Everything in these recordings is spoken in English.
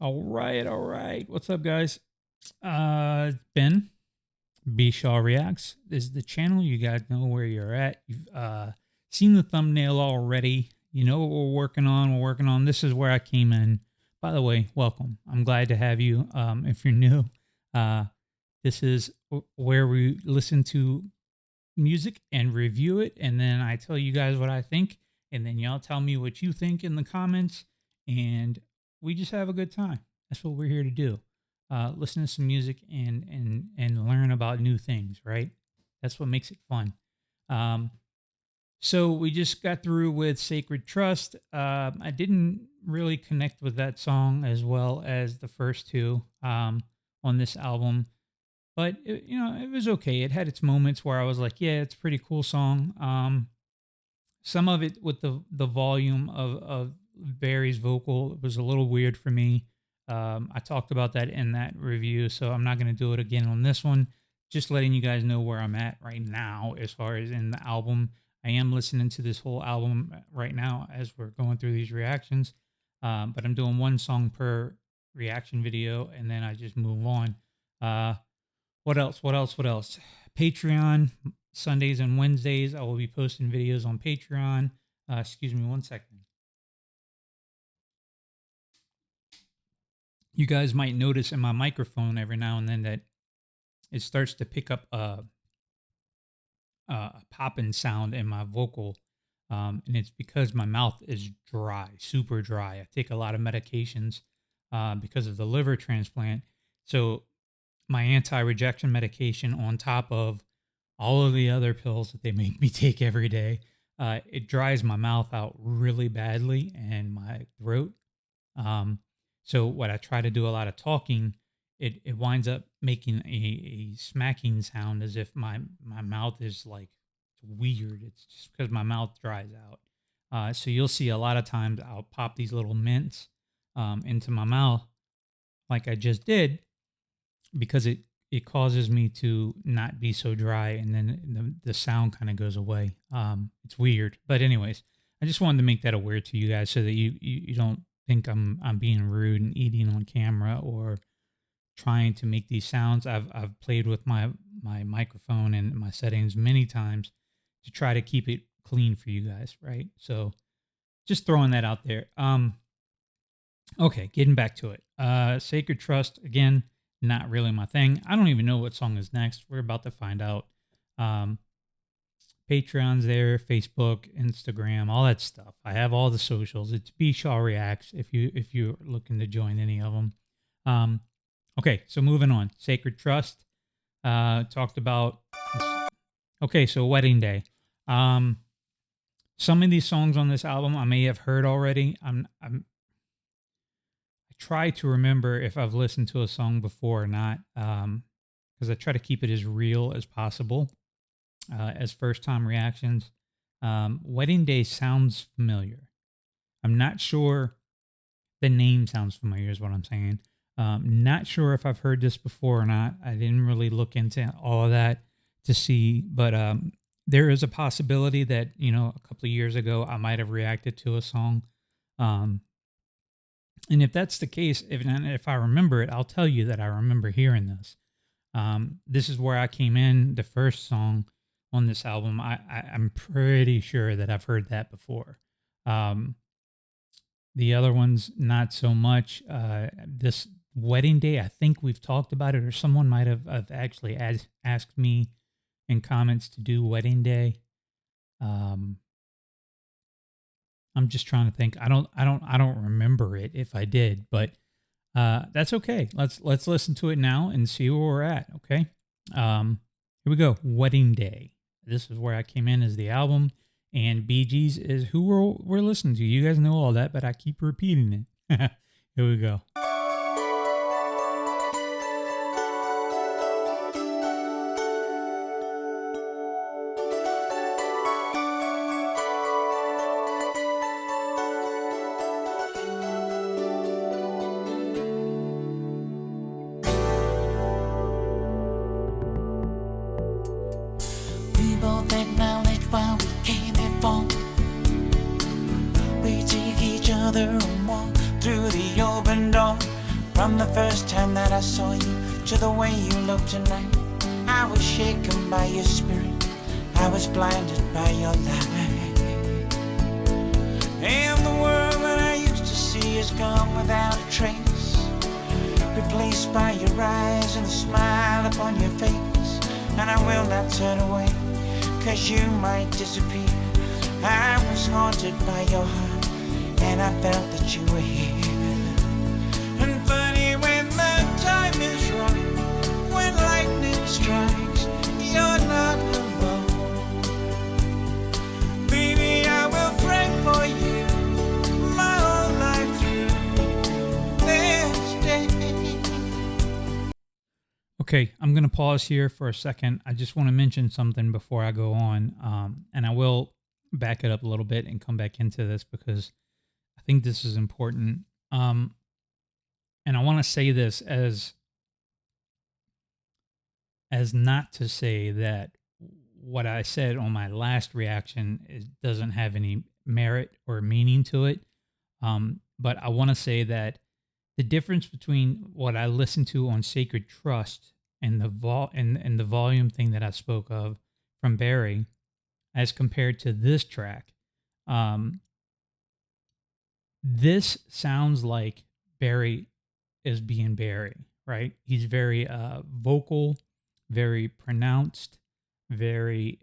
All right, all right. What's up, guys? Ben, bShawReacts is the channel. You guys know where you're at. You've seen the thumbnail already. You know what we're working on. We're working on. This is where I came in. By the way, welcome. I'm glad to have you. If you're new, uh, this is where we listen to music and review it, and then I tell you guys what I think, and then y'all tell me what you think in the comments, and we just have a good time. That's what we're here to do. Listen to some music and learn about new things, right? That's what makes it fun. Um, so we just got through with Sacred Trust. I didn't really connect with that song as well as the first two on this album, but it was okay. It had its moments where I was like, yeah, it's a pretty cool song. Some of it with the volume of Barry's vocal was a little weird for me. I talked about that in that review, so I'm not going to do it again on this one. Just letting you guys know where I'm at right now as far as in the album. I am listening to this whole album right now as we're going through these reactions, but I'm doing one song per reaction video, and then I just move on. What else? What else? What else? Patreon, Sundays and Wednesdays. I will be posting videos on Patreon. Excuse me one second. You guys might notice in my microphone every now and then that it starts to pick up a popping sound in my vocal. And it's because my mouth is dry, super dry. I take a lot of medications because of the liver transplant. So my anti-rejection medication on top of all of the other pills that they make me take every day, it dries my mouth out really badly and my throat. So what I try to do a lot of talking, it winds up making a smacking sound as if my mouth is like weird. It's just because my mouth dries out. So you'll see a lot of times I'll pop these little mints into my mouth like I just did, because it causes me to not be so dry, and then the sound kind of goes away. It's weird, but anyways, I just wanted to make that aware to you guys so that you don't think I'm being rude and eating on camera or trying to make these sounds. I've played with my microphone and my settings many times to try to keep it clean for you guys, right? So just throwing that out there. Okay, getting back to it. Sacred Trust, again, not really my thing. I don't even know what song is next. We're about to find out. Patreon's there, Facebook, Instagram, all that stuff. I have all the socials. It's bShawReacts if you're looking to join any of them. Okay, so moving on. Sacred Trust. Talked about. Okay, so Wedding Day. Some of these songs on this album I may have heard already. I try to remember if I've listened to a song before or not, because I try to keep it as real as possible as first-time reactions. Wedding Day sounds familiar. I'm not sure. The name sounds familiar is what I'm saying. Not sure if I've heard this before or not. I didn't really look into all of that to see, but there is a possibility that, a couple of years ago, I might have reacted to a song. And if that's the case, if I remember it, I'll tell you that I remember hearing this. This is where I came in. The first song on this album, I'm pretty sure that I've heard that before. The other ones, not so much. This Wedding Day, I think we've talked about it, or someone might have actually asked me in comments to do Wedding Day. I'm just trying to think. I don't remember it if I did, but that's okay. Let's listen to it now and see where we're at. Okay. Here we go. Wedding Day. This is where I came in as the album, and Bee Gees is who we're listening to. You guys know all that, but I keep repeating it. Here we go. We both acknowledge where we came from. We take each other and walk through the open door. From the first time that I saw you to the way you look tonight, I was shaken by your spirit, I was blinded by your light. And the world that I used to see is gone without a trace, replaced by your eyes and a smile upon your face. And I will not turn away, 'cause you might disappear. I was haunted by your heart, and I felt that you were here. And funny, when the time is right, when lightning strikes, you're not alone. Baby, I will pray for you my whole life through this day. Okay, I'm going to pause here for a second. I just want to mention something before I go on, and I will back it up a little bit and come back into this because I think this is important. And I want to say this as not to say that what I said on my last reaction doesn't have any merit or meaning to it. But I want to say that the difference between what I listened to on Sacred Trust and and the volume thing that I spoke of from Barry, as compared to this track, um, this sounds like Barry is being Barry, right? He's very vocal, very pronounced, very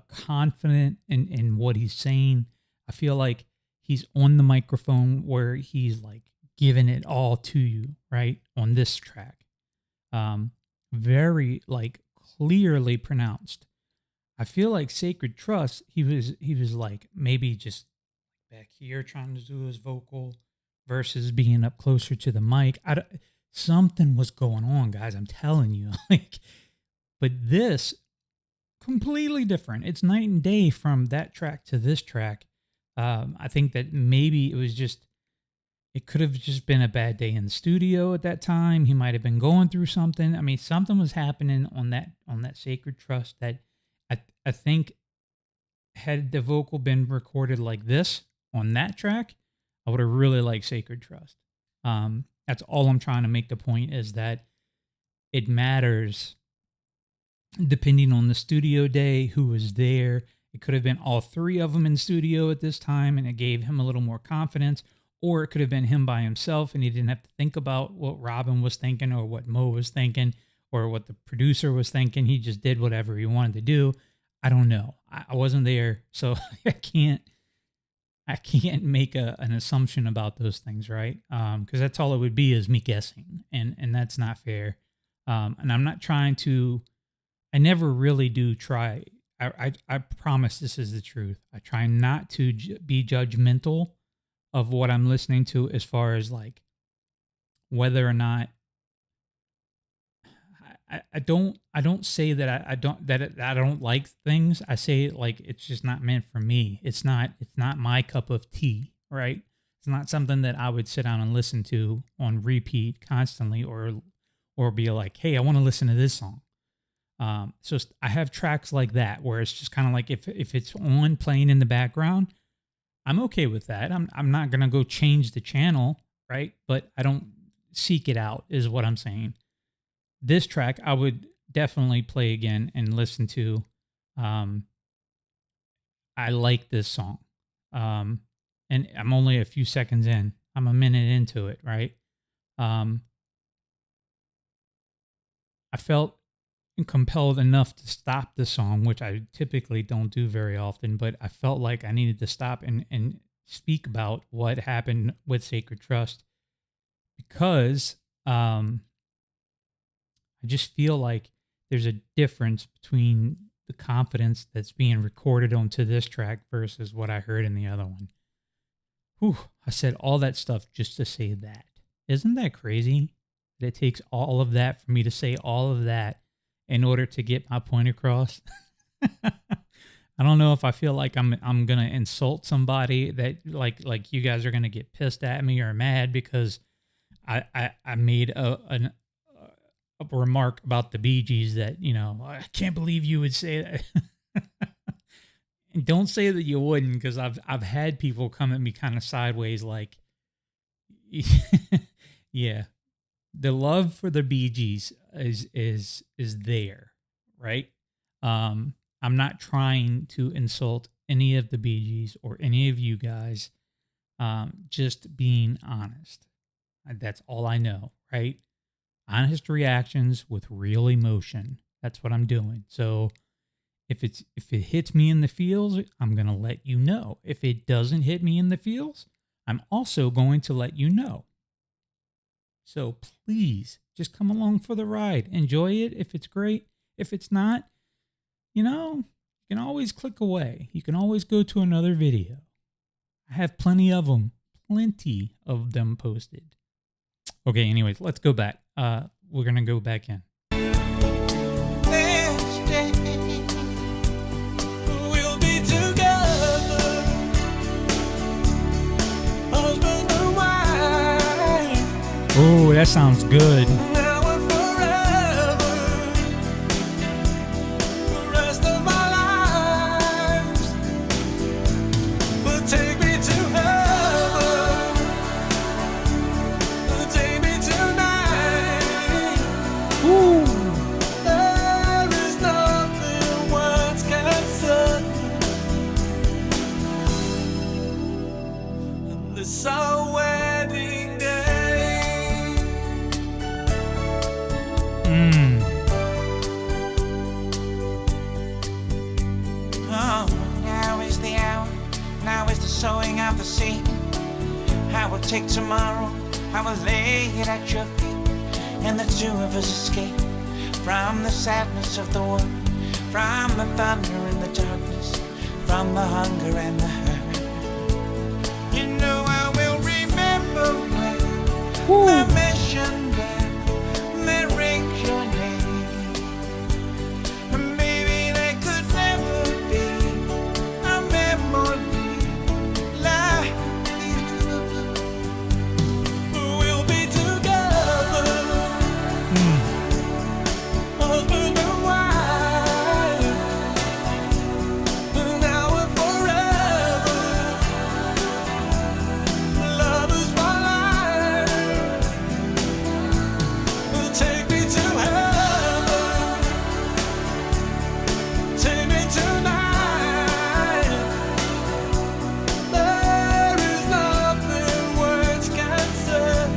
confident in what he's saying. I feel like he's on the microphone where he's like giving it all to you, right? On this track. Very like clearly pronounced. I feel like Sacred Trust, he was like maybe just back here trying to do his vocal versus being up closer to the mic. Something was going on, guys. I'm telling you. Like, but this completely different. It's night and day from that track to this track. I think that maybe it could have just been a bad day in the studio at that time. He might have been going through something. I mean, something was happening on that Sacred Trust that I think had the vocal been recorded like this on that track, I would have really liked Sacred Trust. That's all I'm trying to make the point is that it matters depending on the studio day, who was there. It could have been all three of them in studio at this time, and it gave him a little more confidence. Or it could have been him by himself, and he didn't have to think about what Robin was thinking or what Mo was thinking or what the producer was thinking. He just did whatever he wanted to do. I don't know. I wasn't there, so I can't make an assumption about those things, right? Because that's all it would be is me guessing, and that's not fair. And I'm not trying to. I never really do try. I promise this is the truth. I try not to be judgmental of what I'm listening to, as far as like whether or not I don't say that I don't like things. I say like it's just not meant for me. It's not my cup of tea, right? It's not something that I would sit down and listen to on repeat constantly, or be like, hey, I want to listen to this song. So I have tracks like that where it's just kind of like if it's on playing in the background, I'm okay with that. I'm not gonna go change the channel, right? But I don't seek it out, is what I'm saying. This track I would definitely play again and listen to. I like this song. And I'm only a few seconds in. I'm a minute into it, right? I felt compelled enough to stop the song, which I typically don't do very often, but I felt like I needed to stop and speak about what happened with Sacred Trust, because I just feel like there's a difference between the confidence that's being recorded onto this track versus what I heard in the other one. Whew, I said all that stuff just to say that. Isn't that crazy? That it takes all of that for me to say all of that in order to get my point across. I don't know if I feel like I'm gonna insult somebody, that like you guys are gonna get pissed at me or mad because I made a remark about the Bee Gees that, I can't believe you would say that. And don't say that you wouldn't, because I've had people come at me kind of sideways like, yeah, the love for the Bee Gees is there, right? I'm not trying to insult any of the Bee Gees or any of you guys. Just being honest. That's all I know, right? Honest reactions with real emotion. That's what I'm doing. So if it hits me in the feels, I'm gonna let you know. If it doesn't hit me in the feels, I'm also going to let you know. So please just come along for the ride. Enjoy it if it's great. If it's not, you can always click away. You can always go to another video. I have plenty of them posted. Okay, anyways, let's go back. We're going to go back in. This day we'll be together, husband and wife. Oh, that sounds good. Now and forever, the rest of our lives. But take me to heaven, take me tonight. Ooh. There is nothing words can say. And this our wedding day. Oh, now is the hour, now is the sowing of the seed. I will take tomorrow, I will lay it at your feet, and the two of us escape from the sadness of the world, from the thunder and the darkness, from the hunger and the hurt. You know I will remember when I mentioned that rings your name. And maybe there could never be a memory like you. We'll be together, husband and wife, now and forever, lovers for life. Take me to heaven, take me tonight. There is nothing words can say.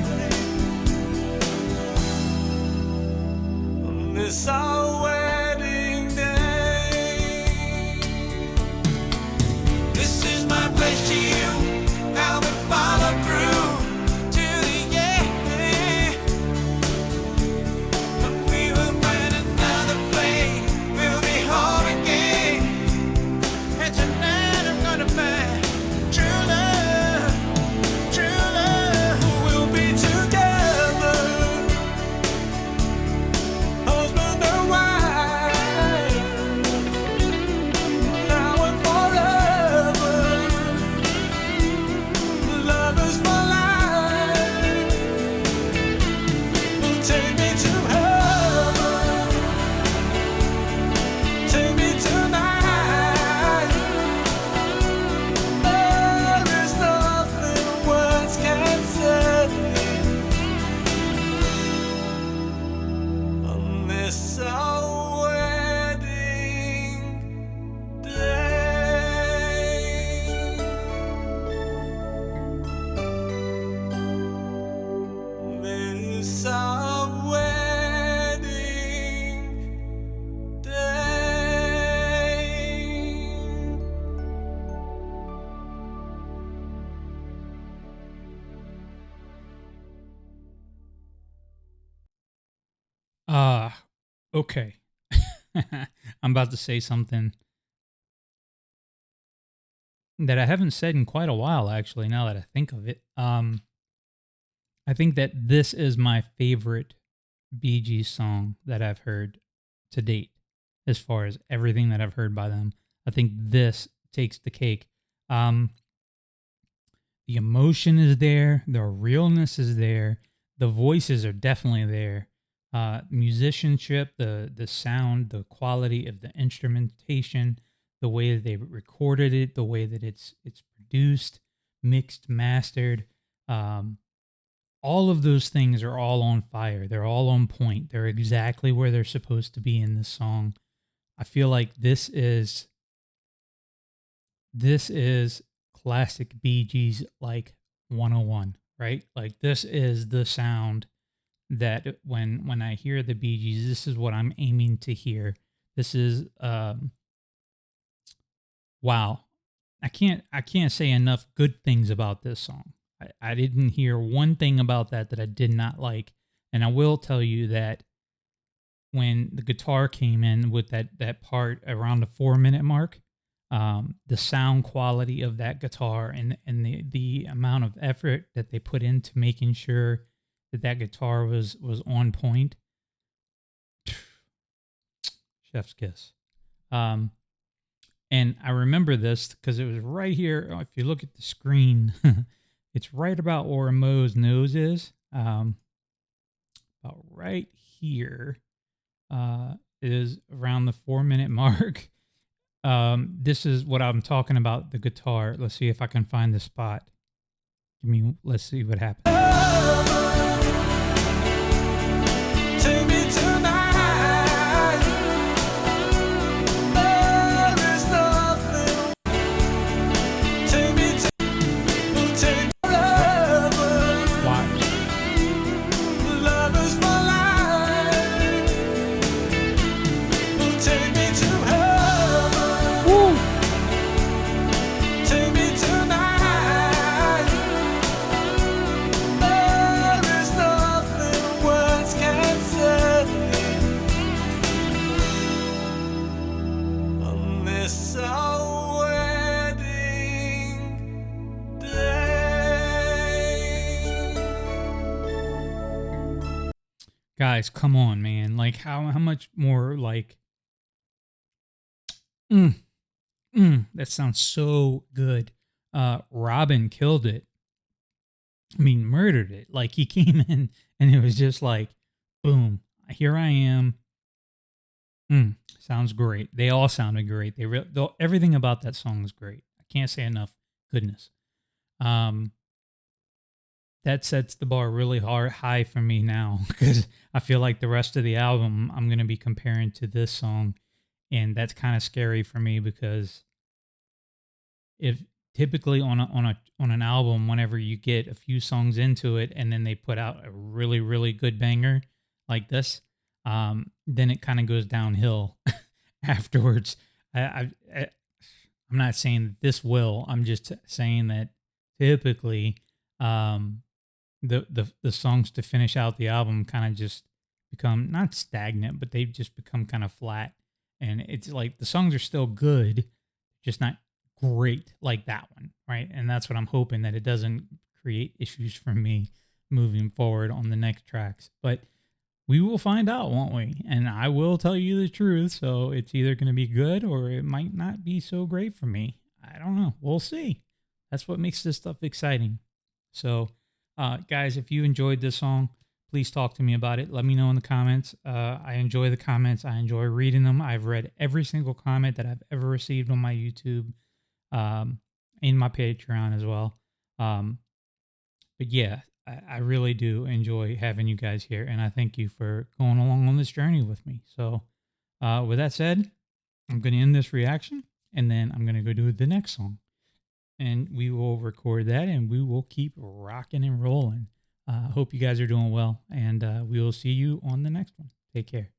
On this our wedding day. This is my pledge to you. I will follow through to the end. And we will find another place. We'll be home again. And tonight I'm gonna find true love. True love. We'll be together, husband and wife, now and forever, lovers for life. Take me to heaven, take me tonight. There is nothing words can say. On this our wedding day. This our wedding day. Okay. I'm about to say something that I haven't said in quite a while, actually, now that I think of it. I think that this is my favorite Bee Gees song that I've heard to date, as far as everything that I've heard by them. I think this takes the cake. The emotion is there, the realness is there, the voices are definitely there. Musicianship, the sound, the quality of the instrumentation, the way that they recorded it, the way that it's produced, mixed, mastered, all of those things are all on fire. They're all on point. They're exactly where they're supposed to be in this song. I feel like this is classic Bee Gees like 101, right? Like this is the sound that when I hear the Bee Gees, this is what I'm aiming to hear. This is wow. I can't say enough good things about this song. I didn't hear one thing about that I did not like. And I will tell you that when the guitar came in with that part around the 4 minute mark, the sound quality of that guitar and the amount of effort that they put into making sure that guitar was on point, chef's kiss. Um, and I remember this because it was right here. If you look at the screen, it's right about where Mo's nose is. About right here is around the 4 minute mark. This is what I'm talking about, the guitar. Let's see if I can find the spot. Let's see what happens. Take me tonight. There is nothing. Take me to take lovers. Watch. Lovers for life. Take me to heaven. Woo! Take me tonight. There is nothing words can say on this our wedding day. Guys, come on, man. Like how much more like that sounds so good. Robin killed it. I mean, murdered it. Like he came in and it was just like, boom, here I am. Sounds great. They all sounded great. Everything about that song is great. I can't say enough goodness. That sets the bar really high for me now because I feel like the rest of the album I'm going to be comparing to this song, and that's kind of scary for me because if typically on an album, whenever you get a few songs into it and then they put out a really really good banger like this, then it kind of goes downhill afterwards. I'm not saying that this will. I'm just saying that typically, the songs to finish out the album kind of just become not stagnant, but they just become kind of flat. And it's like the songs are still good, just not great like that one, right? And that's what I'm hoping, that it doesn't create issues for me moving forward on the next tracks. But we will find out, won't we? And I will tell you the truth. So it's either going to be good or it might not be so great for me. I don't know. We'll see. That's what makes this stuff exciting. So, guys, if you enjoyed this song, please talk to me about it. Let me know in the comments. I enjoy the comments. I enjoy reading them. I've read every single comment that I've ever received on my YouTube, in my Patreon as well. But yeah, I really do enjoy having you guys here, and I thank you for going along on this journey with me. So, with that said, I'm going to end this reaction, and then I'm going to go do the next song. And we will record that, and we will keep rocking and rolling. Hope you guys are doing well, and we will see you on the next one. Take care.